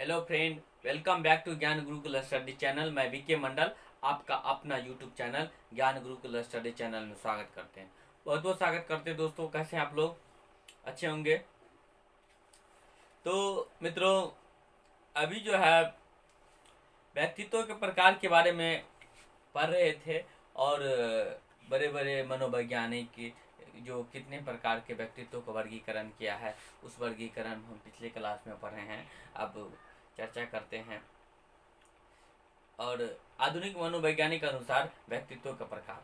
Hello friend, welcome back to Gyan Gurukul study channel. मैं VK Mandal आपका अपना यूट्यूब चैनल ज्ञान गुरुकुल स्टडी चैनल में स्वागत करते हैं। बहुत बहुत स्वागत करते हैं दोस्तों। कैसे हैं आप लोग? अच्छे होंगे। तो मित्रों, अभी जो है व्यक्तित्व के प्रकार के बारे में पढ़ रहे थे और बड़े बड़े मनोवैज्ञानिक जो कितने प्रकार के व्यक्तित्व का वर्गीकरण किया है, उस वर्गीकरण हम पिछले क्लास में पढ़े हैं। अब चर्चा करते हैं। और आधुनिक मनोवैज्ञानिक अनुसार व्यक्तित्व का प्रकार।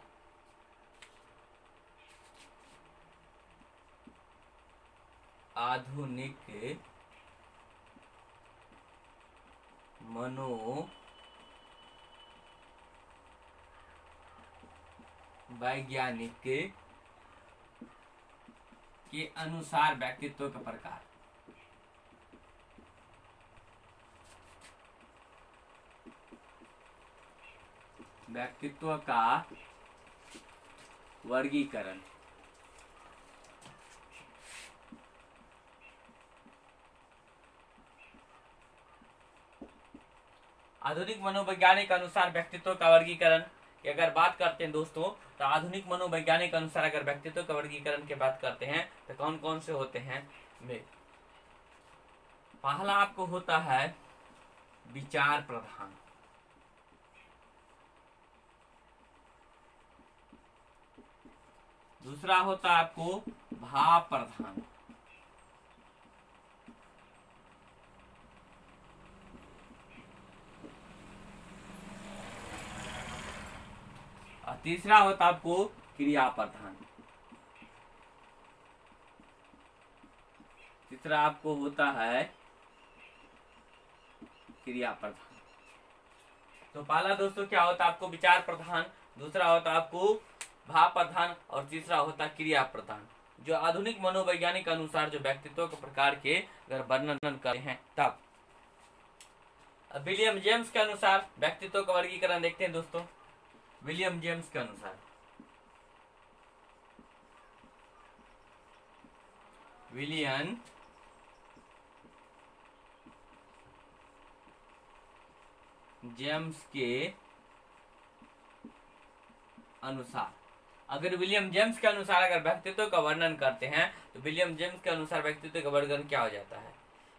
आधुनिक मनोवैज्ञानिक के अनुसार व्यक्तित्व का प्रकार। व्यक्तित्व का वर्गीकरण। आधुनिक मनोवैज्ञानिक अनुसार व्यक्तित्व का वर्गीकरण की अगर बात करते हैं दोस्तों, तो आधुनिक मनोवैज्ञानिक अनुसार अगर व्यक्तित्व का वर्गीकरण की बात करते हैं तो कौन कौन से होते हैं में पहला आपको होता है विचार प्रधान। दूसरा होता है आपको भाव प्रधान। और तीसरा होता है आपको क्रिया प्रधान। तीसरा आपको होता है क्रिया प्रधान। तो पहला दोस्तों क्या होता है आपको विचार प्रधान, दूसरा होता है आपको भाव प्रधान और तीसरा होता क्रिया प्रधान। जो आधुनिक मनोवैज्ञानिक अनुसार जो व्यक्तित्व के प्रकार के अगर वर्णन करते हैं तब विलियम जेम्स के अनुसार व्यक्तित्व का वर्गीकरण देखते हैं दोस्तों। विलियम जेम्स के अनुसार विलियम जेम्स के अनुसार अगर विलियम जेम्स के अनुसार अगर व्यक्तित्व का वर्णन करते हैं तो विलियम जेम्स के अनुसार व्यक्तित्व का वर्णन क्या हो जाता है?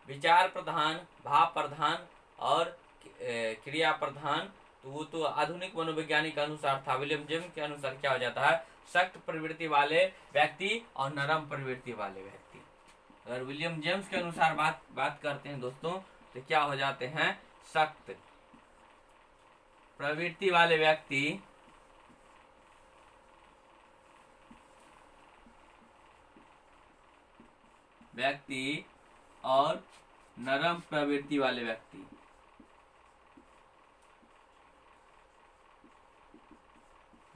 विचार प्रधान, भाव प्रधान और क्रिया प्रधान। तो वो तो आधुनिक मनोवैज्ञानिक अनुसार था। विलियम जेम्स के अनुसार क्या हो जाता है? सख्त प्रवृत्ति वाले व्यक्ति और नरम प्रवृत्ति वाले व्यक्ति। अगर विलियम जेम्स के अनुसार बात करते हैं दोस्तों तो क्या हो जाते हैं? सख्त प्रवृत्ति वाले व्यक्ति और नरम प्रवृत्ति वाले व्यक्ति।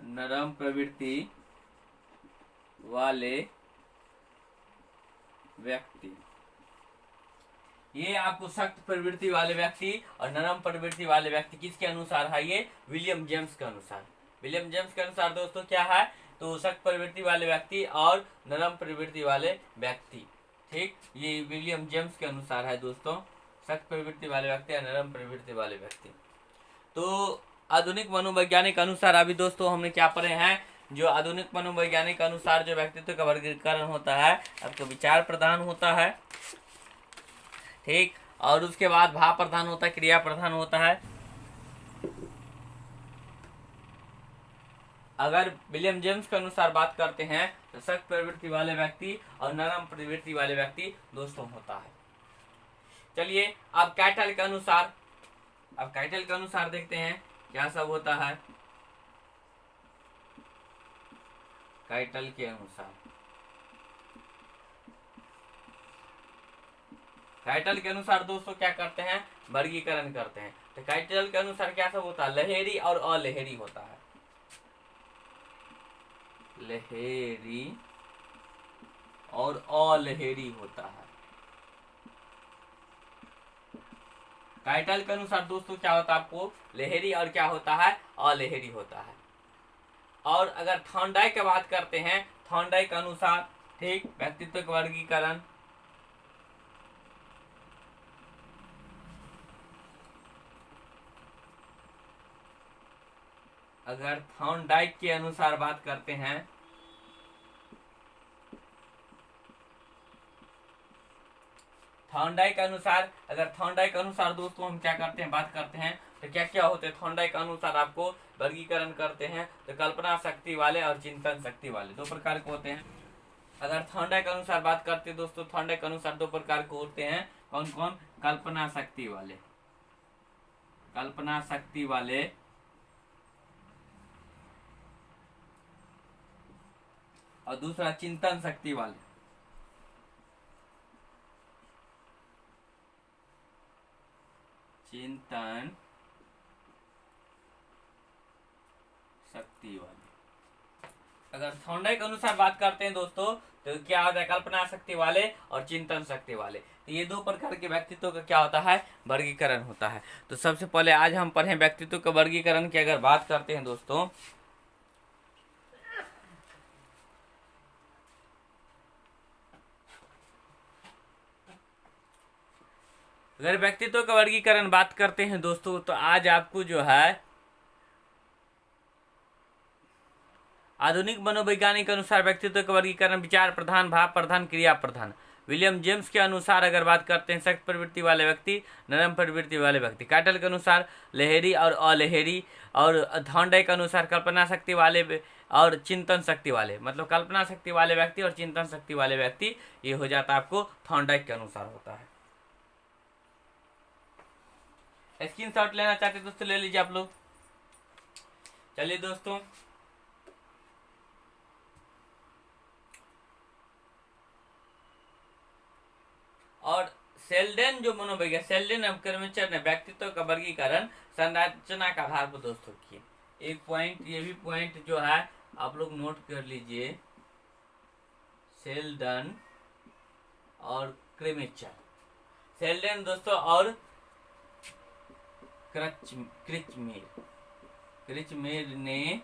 नरम प्रवृत्ति वाले व्यक्ति। ये आपको सख्त प्रवृत्ति वाले व्यक्ति और नरम प्रवृत्ति वाले व्यक्ति किसके अनुसार है? ये विलियम जेम्स के अनुसार। विलियम जेम्स के अनुसार दोस्तों क्या है? तो सख्त प्रवृत्ति वाले व्यक्ति और नरम प्रवृत्ति वाले व्यक्ति। ठीक, ये विलियम जेम्स के अनुसार है दोस्तों, सख्त प्रवृत्ति वाले व्यक्ति और नरम प्रवृत्ति वाले व्यक्ति। तो आधुनिक मनोवैज्ञानिक अनुसार अभी दोस्तों हमने क्या पढ़े हैं? जो आधुनिक मनोवैज्ञानिक अनुसार जो व्यक्तित्व का वर्गीकरण होता है आपको विचार प्रधान होता है, ठीक, और उसके बाद भाव प्रधान होता है, क्रिया प्रधान होता है। अगर विलियम जेम्स के अनुसार बात करते हैं तो सख्त प्रवृत्ति वाले व्यक्ति और नरम प्रवृत्ति वाले व्यक्ति दोस्तों होता है। चलिए अब कैटल के अनुसार देखते हैं क्या सब होता है। कैटल के अनुसार दोस्तों क्या करते हैं? वर्गीकरण करते हैं। तो कैटल के अनुसार क्या सब होता है? लहेरी और अलहेरी होता है। लहेरी और अलहेरी होता है। कैटल के अनुसार दोस्तों क्या होता है आपको? लहेरी और क्या होता है? अलहेरी होता है। और अगर थॉर्नडाइक की बात करते हैं, थॉर्नडाइक के अनुसार ठीक व्यक्तित्व का वर्गीकरण अगर थॉर्नडाइक के अनुसार बात करते हैं, थॉर्नडाइक अनुसार, अगर थॉर्नडाइक अनुसार दोस्तों हम क्या करते हैं, बात करते हैं तो क्या क्या होते हैं। थॉर्नडाइक अनुसार आपको वर्गीकरण करते हैं तो कल्पना शक्ति वाले और चिंतन शक्ति वाले दो प्रकार के होते हैं। अगर थॉर्नडाइक अनुसार बात करते हैं दोस्तों, थॉर्नडाइक अनुसार दो प्रकार के होते हैं। कौन कौन? कल्पना शक्ति वाले, कल्पना शक्ति वाले और दूसरा चिंतन शक्ति वाले। चिंतन शक्ति वाले। अगर थॉर्नडाइक अनुसार बात करते हैं दोस्तों तो क्या होता है, कल्पना शक्ति वाले और चिंतन शक्ति वाले। तो ये दो प्रकार के व्यक्तित्व का क्या होता है, वर्गीकरण होता है। तो सबसे पहले आज हम पढ़ें व्यक्तित्व के वर्गीकरण की। अगर बात करते हैं दोस्तों, अगर व्यक्तित्व का वर्गीकरण बात करते हैं दोस्तों, तो आज आपको जो है आधुनिक मनोवैज्ञानिक के अनुसार व्यक्तित्व का वर्गीकरण विचार प्रधान, भाव प्रधान, क्रिया प्रधान। विलियम जेम्स के अनुसार अगर बात करते हैं सख्त प्रवृत्ति वाले व्यक्ति, नरम प्रवृत्ति वाले व्यक्ति। कैटल के अनुसार लहरी और अलहरी। और थॉर्नडाइक के अनुसार कल्पना शक्ति वाले और चिंतन शक्ति वाले। मतलब कल्पना शक्ति वाले व्यक्ति और चिंतन शक्ति वाले व्यक्ति, ये हो जाता है आपको थॉर्नडाइक के अनुसार होता है। स्क्रीनशॉट लेना चाहते दोस्तों ले लीजिए आप लोग। चलिए दोस्तों, और सेल्डेन जो मनोवैज्ञानिक, सेल्डेन और कर्मचर ने व्यक्तित्व का वर्गीकरण संरचना के आधार पर दोस्तों किए। एक पॉइंट, ये भी पॉइंट जो है आप लोग नोट कर लीजिए। सेल्डन और क्रेमेचर, सेल्डेन दोस्तों और क्रिचमेर ने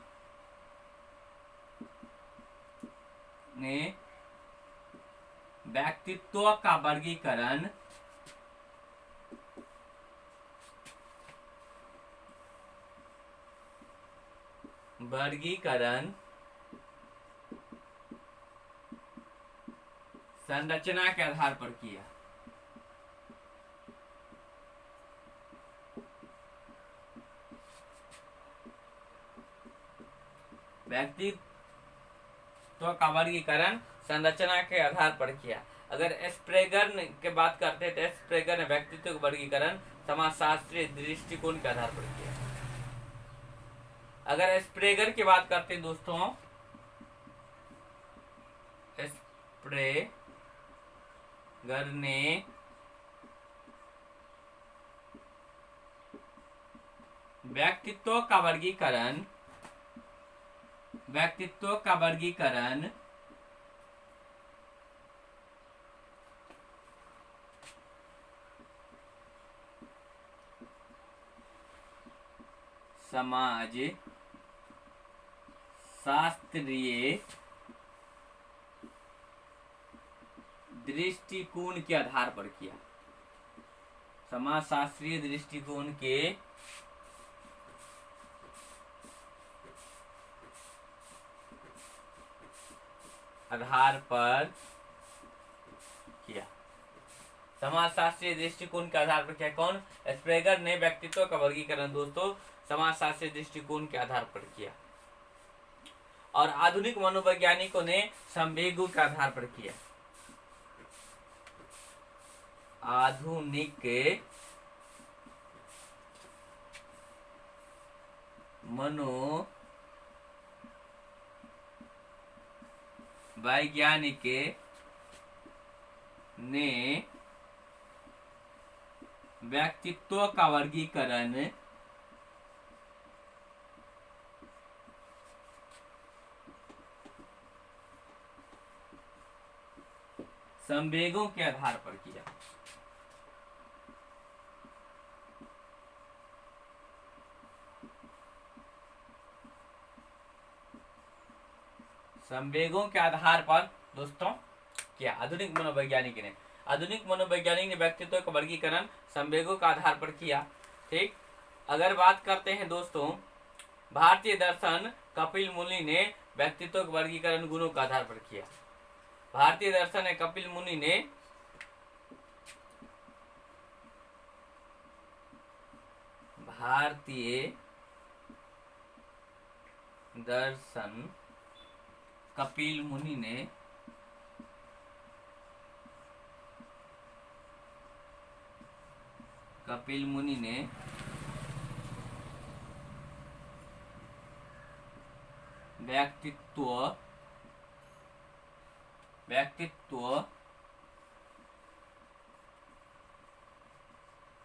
व्यक्तित्व का वर्गीकरण संरचना के आधार पर किया। व्यक्तित्व का वर्गीकरण संरचना के आधार पर किया। अगर स्प्रेगर के बात करते हैं तो स्प्रेगर ने व्यक्तित्व का वर्गीकरण समाजशास्त्रीय दृष्टिकोण के आधार पर किया। अगर स्प्रेगर की बात करते हैं दोस्तों, स्प्रेगर ने व्यक्तित्व का वर्गीकरण समाज शास्त्रीय दृष्टिकोण के आधार पर किया। समाज शास्त्रीय दृष्टिकोण के आधार पर किया। समाजशास्त्रीय दृष्टिकोण के आधार पर क्या? कौन? स्प्रेगर ने व्यक्तित्व का वर्गीकरण दोस्तों समाजशास्त्रीय दृष्टिकोण के आधार पर किया। और आधुनिक मनोवैज्ञानिकों ने संवेगों के आधार पर किया। आधुनिक मनोवैज्ञानिक ने व्यक्तित्व का वर्गीकरण संवेगों के आधार पर किया। संवेगों के आधार पर दोस्तों क्या? आधुनिक मनोवैज्ञानिक ने व्यक्तित्व का वर्गीकरण संवेगों के आधार पर किया। ठीक, अगर बात करते हैं दोस्तों भारतीय दर्शन कपिल मुनि ने व्यक्तित्व का वर्गीकरण गुणों के आधार पर किया। भारतीय दर्शन है कपिल मुनि ने भारतीय दर्शन कपिल मुनि ने व्यक्तित्व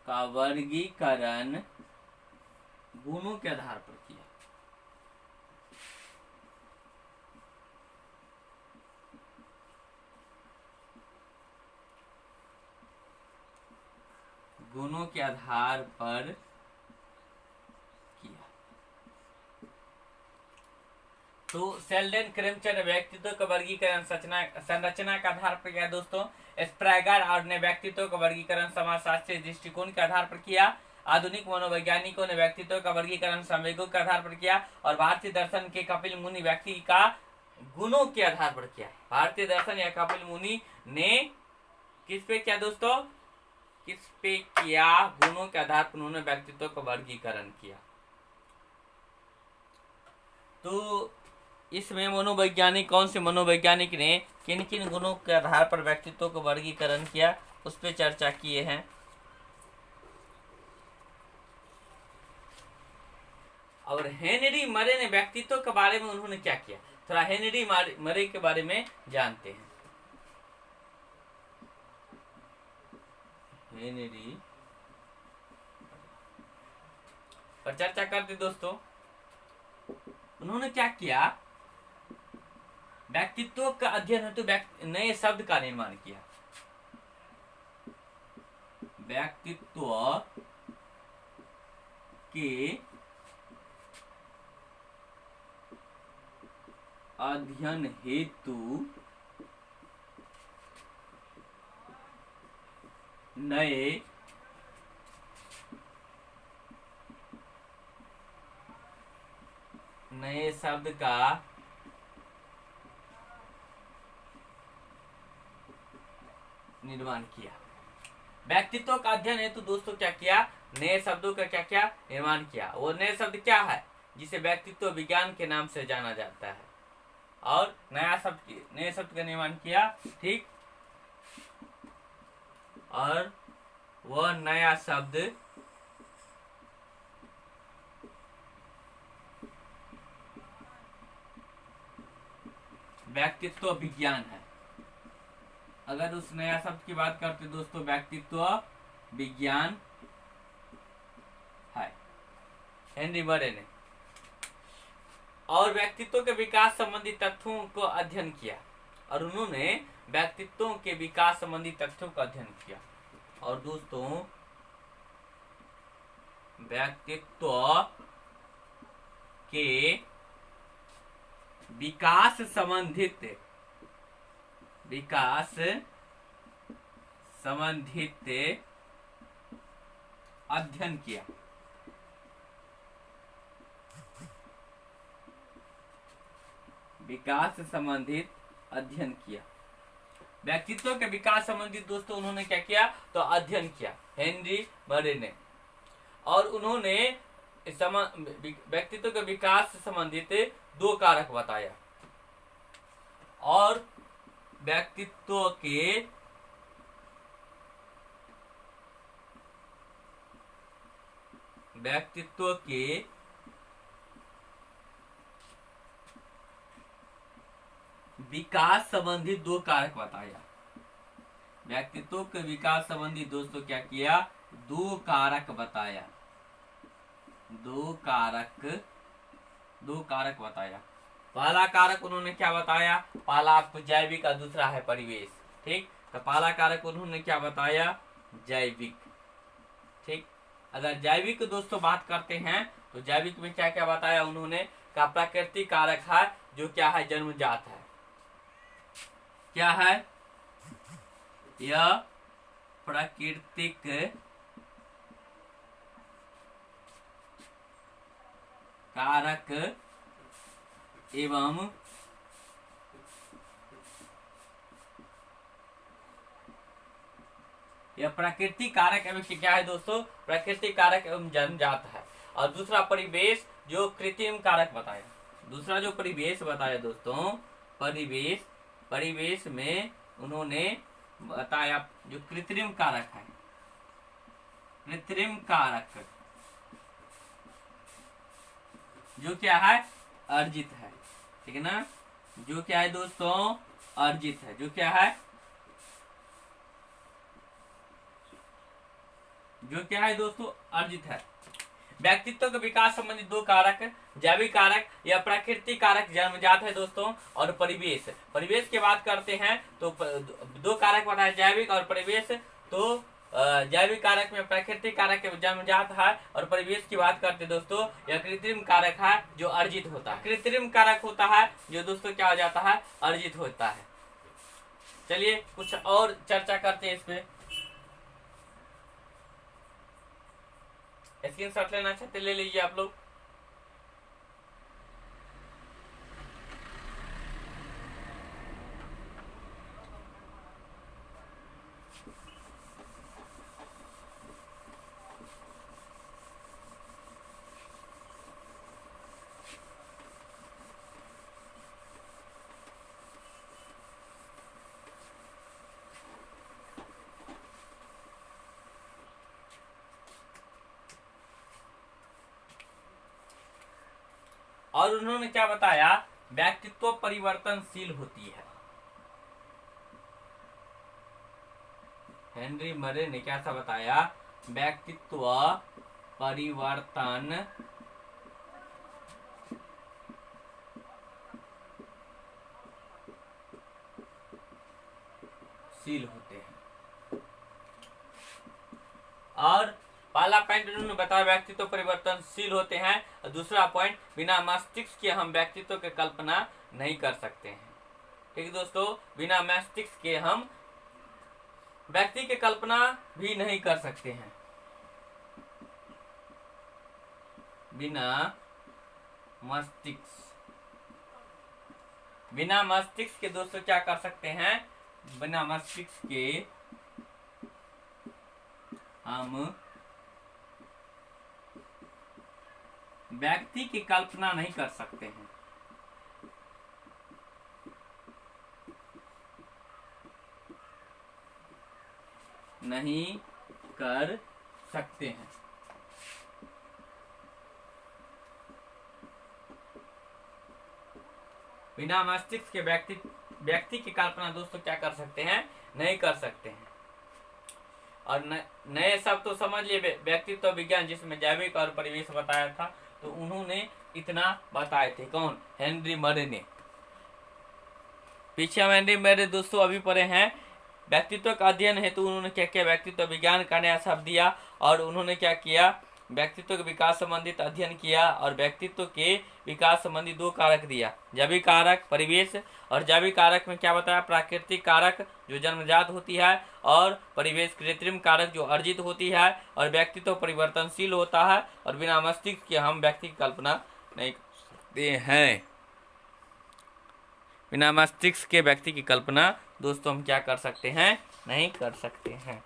का वर्गीकरण गुणों के आधार पर किया। गुणों के आधार पर किया। तो सेल्डन क्रेमचंद व्यक्तित्व का वर्गीकरण संरचना के आधार पर किया दोस्तों। स्प्रैगर और ने व्यक्तित्व का वर्गीकरण समाजशास्त्रीय दृष्टिकोण के आधार पर किया। आधुनिक मनोवैज्ञानिकों ने व्यक्तित्व का वर्गीकरण संवेगों के आधार पर किया। और भारतीय दर्शन के कपिल मुनि व्यक्ति का गुणों के आधार पर किया। भारतीय दर्शन या कपिल मुनि ने किस पे किया दोस्तों? किस पे किया? गुणों के आधार पर उन्होंने व्यक्तित्व का वर्गीकरण किया। तो इसमें मनोवैज्ञानिक, कौन से मनोवैज्ञानिक ने किन किन गुणों के आधार पर व्यक्तित्व का वर्गीकरण किया, उस पर चर्चा किए हैं। और हेनरी मरे ने व्यक्तित्व के बारे में उन्होंने क्या किया, थोड़ा हेनरी मरे के बारे में जानते हैं। हेनरी पर चर्चा करते दोस्तों। उन्होंने क्या किया? व्यक्तित्व का अध्ययन हेतु नए शब्द का निर्माण किया। व्यक्तित्व के अध्ययन हेतु नए शब्द का निर्माण किया। व्यक्तित्व का अध्ययन हेतु दोस्तों क्या किया? नए शब्दों का क्या किया? निर्माण किया। वो नए शब्द क्या है? जिसे व्यक्तित्व विज्ञान के नाम से जाना जाता है। और नए शब्द का निर्माण किया, ठीक। और वह नया शब्द व्यक्तित्व विज्ञान है। अगर उस नया शब्द की बात करते दोस्तों, व्यक्तित्व विज्ञान है, हेनरी मरे ने। और व्यक्तित्व के विकास संबंधी तथ्यों को अध्ययन किया। और उन्होंने व्यक्तित्वों के विकास संबंधी तथ्यों का अध्ययन किया। और दोस्तों व्यक्तित्व के विकास संबंधित अध्ययन किया। विकास संबंधित अध्ययन किया। व्यक्तित्व के विकास संबंधित दोस्तों उन्होंने क्या किया? तो अध्ययन किया, हेनरी मरे ने। और उन्होंने व्यक्तित्व के विकास से संबंधित 2 कारक बताया। और व्यक्तित्व के विकास संबंधी 2 कारक बताया। व्यक्तित्व के विकास संबंधी दोस्तों क्या किया? 2 कारक बताया। 2 कारक बताया। पहला कारक उन्होंने क्या बताया? पहला आपको जैविक और दूसरा है परिवेश, ठीक। तो पहला कारक उन्होंने क्या बताया? जैविक, ठीक। अगर जैविक दोस्तों बात करते हैं तो जैविक में क्या क्या बताया उन्होंने? का प्राकृतिक कारक है, जो क्या है? जन्मजात है। क्या है? यह प्राकृतिक कारक एवं यह प्राकृतिक कारक एवं क्या है दोस्तों, प्राकृतिक कारक एवं जन्मजात है। और दूसरा परिवेश जो कृत्रिम कारक बताया, दूसरा जो परिवेश बताया दोस्तों, परिवेश में उन्होंने बताया जो कृत्रिम कारक है, कृत्रिम कारक जो क्या है अर्जित है, ठीक है ना, जो क्या है दोस्तों अर्जित है, जो क्या है दोस्तों अर्जित है। व्यक्तित्व के विकास संबंधी दो कारक, जैविक कारक या प्राकृतिक कारक जन्मजात है दोस्तों, और परिवेश की बात करते हैं तो दो कारक बताए, जैविक और परिवेश। तो जैविक कारक में प्राकृतिक कारक जन्मजात है, और परिवेश की बात करते दोस्तों यह कृत्रिम कारक है जो अर्जित होता है। कृत्रिम कारक होता है जो दोस्तों क्या हो जाता है, अर्जित होता है। चलिए कुछ और चर्चा करते हैं इस पे। स्क्रीनशॉट लेना चाहते ले लीजिए आप लोग। और उन्होंने क्या बताया, व्यक्तित्व परिवर्तनशील होती है। हेनरी मरे ने क्या सा बताया, व्यक्तित्व परिवर्तनशील होते हैं। और पहला पॉइंट उन्होंने बताया व्यक्तित्व परिवर्तनशील होते हैं, और दूसरा पॉइंट बिना मस्तिष्क के हम व्यक्तित्व की कल्पना नहीं कर सकते हैं। ठीक है दोस्तों, बिना मस्तिष्क के हम व्यक्ति की कल्पना भी नहीं कर सकते हैं। बिना मस्तिष्क के दोस्तों क्या कर सकते हैं, बिना मस्तिष्क के हम व्यक्ति की कल्पना नहीं कर सकते हैं। नहीं कर सकते हैं। बिना मस्तिष्क के व्यक्ति की कल्पना दोस्तों क्या कर सकते हैं, नहीं कर सकते हैं। और नए शब्द तो समझ लिए, व्यक्तित्व विज्ञान जिसमें जैविक और परिवेश बताया था, तो उन्होंने इतना बताए थे। कौन, हेनरी मरे ने। पीछे हम हेनरी मरे दोस्तों अभी पढ़े हैं। व्यक्तित्व का अध्ययन हेतु तो उन्होंने क्या किया, व्यक्तित्व विज्ञान का नया शब्द दिया, और उन्होंने क्या किया, व्यक्तित्व के विकास संबंधित अध्ययन किया, और व्यक्तित्व के विकास संबंधी दो कारक दिया, जैविक कारक परिवेश, और जैविक कारक में क्या बताया, प्राकृतिक कारक जो जन्मजात होती है, और परिवेश कृत्रिम कारक जो अर्जित होती है, और व्यक्तित्व परिवर्तनशील होता है, और बिना मस्तिष्क के हम व्यक्ति की कल्पना नहीं कर सकते हैं। बिना मस्तिष्क के व्यक्ति की कल्पना दोस्तों हम क्या कर सकते हैं, नहीं कर सकते हैं।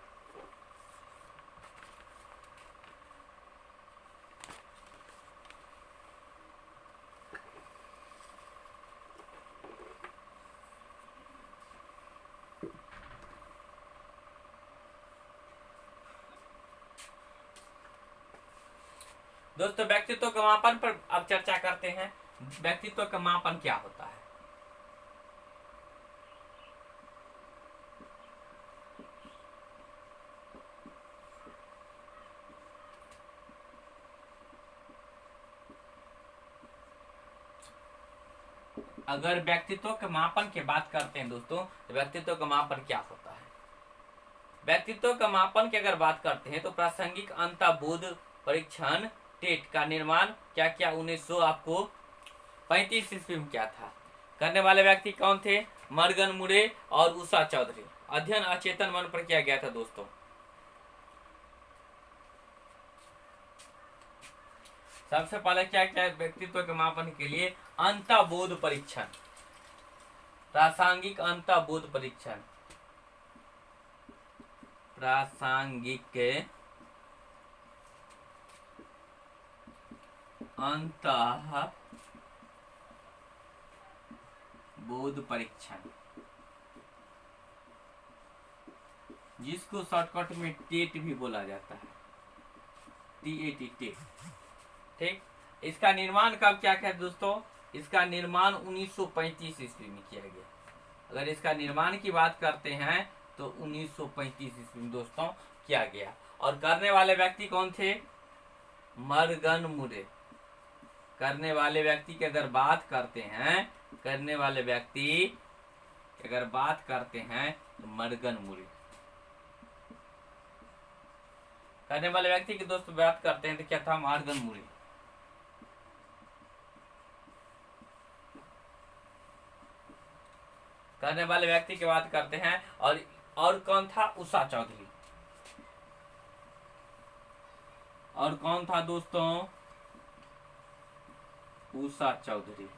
दोस्तों व्यक्तित्व का मापन पर अब चर्चा करते हैं। व्यक्तित्व का मापन क्या होता है। अगर व्यक्तित्व के मापन की बात करते हैं दोस्तों, तो व्यक्तित्व का मापन क्या होता है। व्यक्तित्व का मापन की अगर बात करते हैं तो प्रासंगिक अंतर्बोध परीक्षण टेट का निर्माण क्या किया 1935 ईस्वी में क्या था। करने वाले व्यक्ति कौन थे, मर्गन मुरे और उषा चौधरी। अध्ययन अचेतन मन पर किया गया था दोस्तों। सबसे पहले क्या क्या है व्यक्तित्व के मापन के लिए? अंतर्बोध परीक्षण, प्रासंगिक अंतर्बोध परीक्षण, प्रासंगिक अंतर्बोध परीक्षण, जिसको शॉर्टकट में टेट भी बोला जाता है, TAT, टेट। ठीक, इसका निर्माण कब क्या है दोस्तों? इसका निर्माण 1935 ईस्वी में किया गया। अगर इसका निर्माण की बात करते हैं तो 1935 ईस्वी में दोस्तों किया गया। और करने वाले व्यक्ति कौन थे? मर्गन मुरे। करने वाले व्यक्ति की अगर बात करते हैं, करने वाले व्यक्ति अगर बात करते हैं तो मर्गन मुरे। करने वाले व्यक्ति की दोस्तों बात करते हैं तो क्या था? मर्गन मुरे। करने वाले व्यक्ति की बात करते हैं। और कौन था? उषा चौधरी। और कौन था दोस्तों? उषा चौधरी।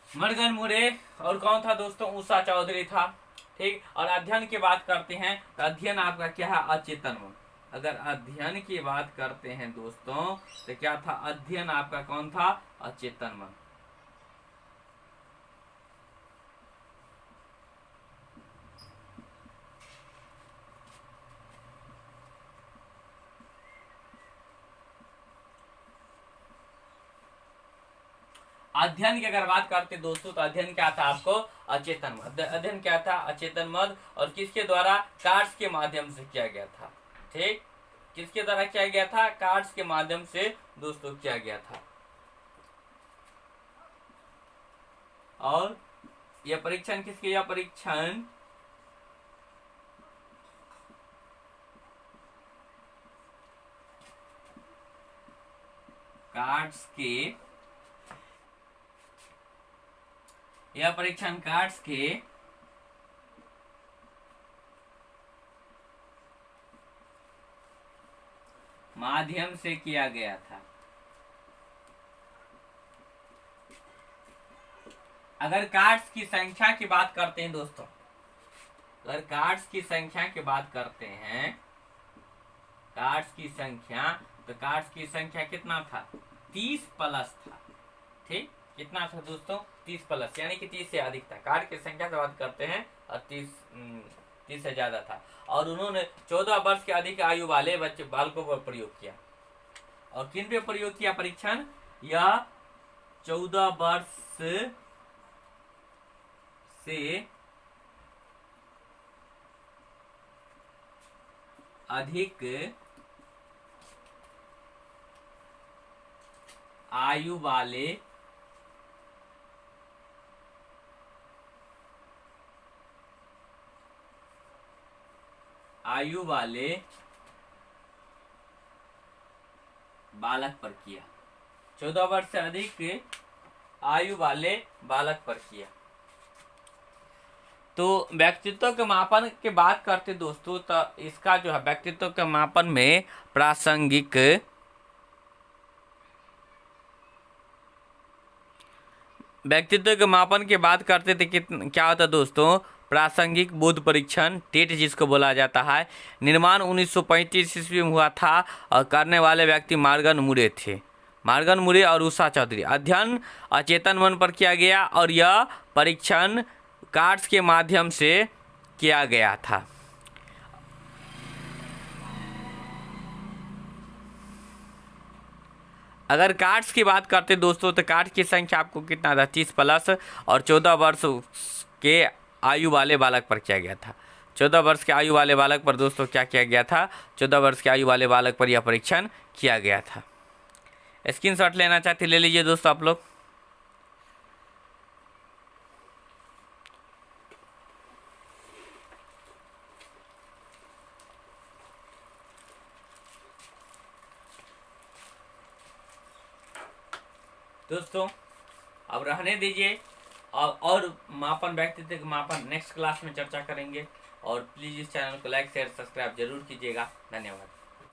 मर्गन मुरे और कौन था दोस्तों? उषा चौधरी था। ठीक, और अध्ययन की बात करते हैं तो अध्ययन आपका क्या है? अचेतन मन। अगर अध्ययन की बात करते हैं दोस्तों तो क्या था? अध्ययन आपका कौन था? अचेतन मन। अध्ययन की अगर बात करते दोस्तों तो अध्ययन क्या था आपको? अचेतन मद। अध्ययन क्या था? अचेतन मद। और किसके द्वारा? कार्ड्स के माध्यम से किया गया था। ठीक, किसके द्वारा किया गया था? कार्ड्स के माध्यम से दोस्तों किया गया था। और यह परीक्षण किसके? यह परीक्षण कार्ड्स के, यह परीक्षण कार्ड्स के माध्यम से किया गया था। अगर कार्ड्स की संख्या की बात करते हैं दोस्तों, अगर कार्ड्स की संख्या की बात करते हैं, कार्ड्स की संख्या, तो कार्ड्स की संख्या कितना था? 30 प्लस था। ठीक, कितना था दोस्तों? 30 प्लस, यानी कि 30 से अधिक था। कार्ड की संख्या से बात करते हैं और 30 से ज्यादा था। और उन्होंने 14 वर्ष के अधिक आयु वाले बच्चे बालकों पर प्रयोग किया। और किन पे प्रयोग किया परीक्षण? यह 14 वर्ष से अधिक आयु वाले बालक पर किया। 14 वर्ष से अधिक आयु वाले बालक पर किया। तो व्यक्तित्व के मापन की बात करते दोस्तों, तो इसका जो है व्यक्तित्व के मापन में प्रासंगिक व्यक्तित्व के मापन की बात करते थे क्या होता दोस्तों? प्रासंगिक बोध परीक्षण, टेट जिसको बोला जाता है, निर्माण 1935 ईस्वी में हुआ था और करने वाले व्यक्ति मर्गन मुरे थे। मर्गन मुरे और उषा चौधरी। अध्ययन अचेतन मन पर किया गया और यह परीक्षण कार्ड्स के माध्यम से किया गया था। अगर कार्ड्स की बात करते दोस्तों तो कार्ड की संख्या आपको कितना था? 30 प्लस और 14 वर्ष के आयु वाले बालक पर किया गया था। 14 वर्ष के आयु वाले बालक पर दोस्तों क्या किया गया था? 14 वर्ष के आयु वाले बालक पर यह परीक्षण किया गया था। स्क्रीनशॉट लेना चाहते ले लीजिए दोस्तों आप लोग। दोस्तों अब रहने दीजिए और मापन, व्यक्तित्व के मापन नेक्स्ट क्लास में चर्चा करेंगे। और प्लीज़ इस चैनल को लाइक शेयर सब्सक्राइब जरूर कीजिएगा। धन्यवाद।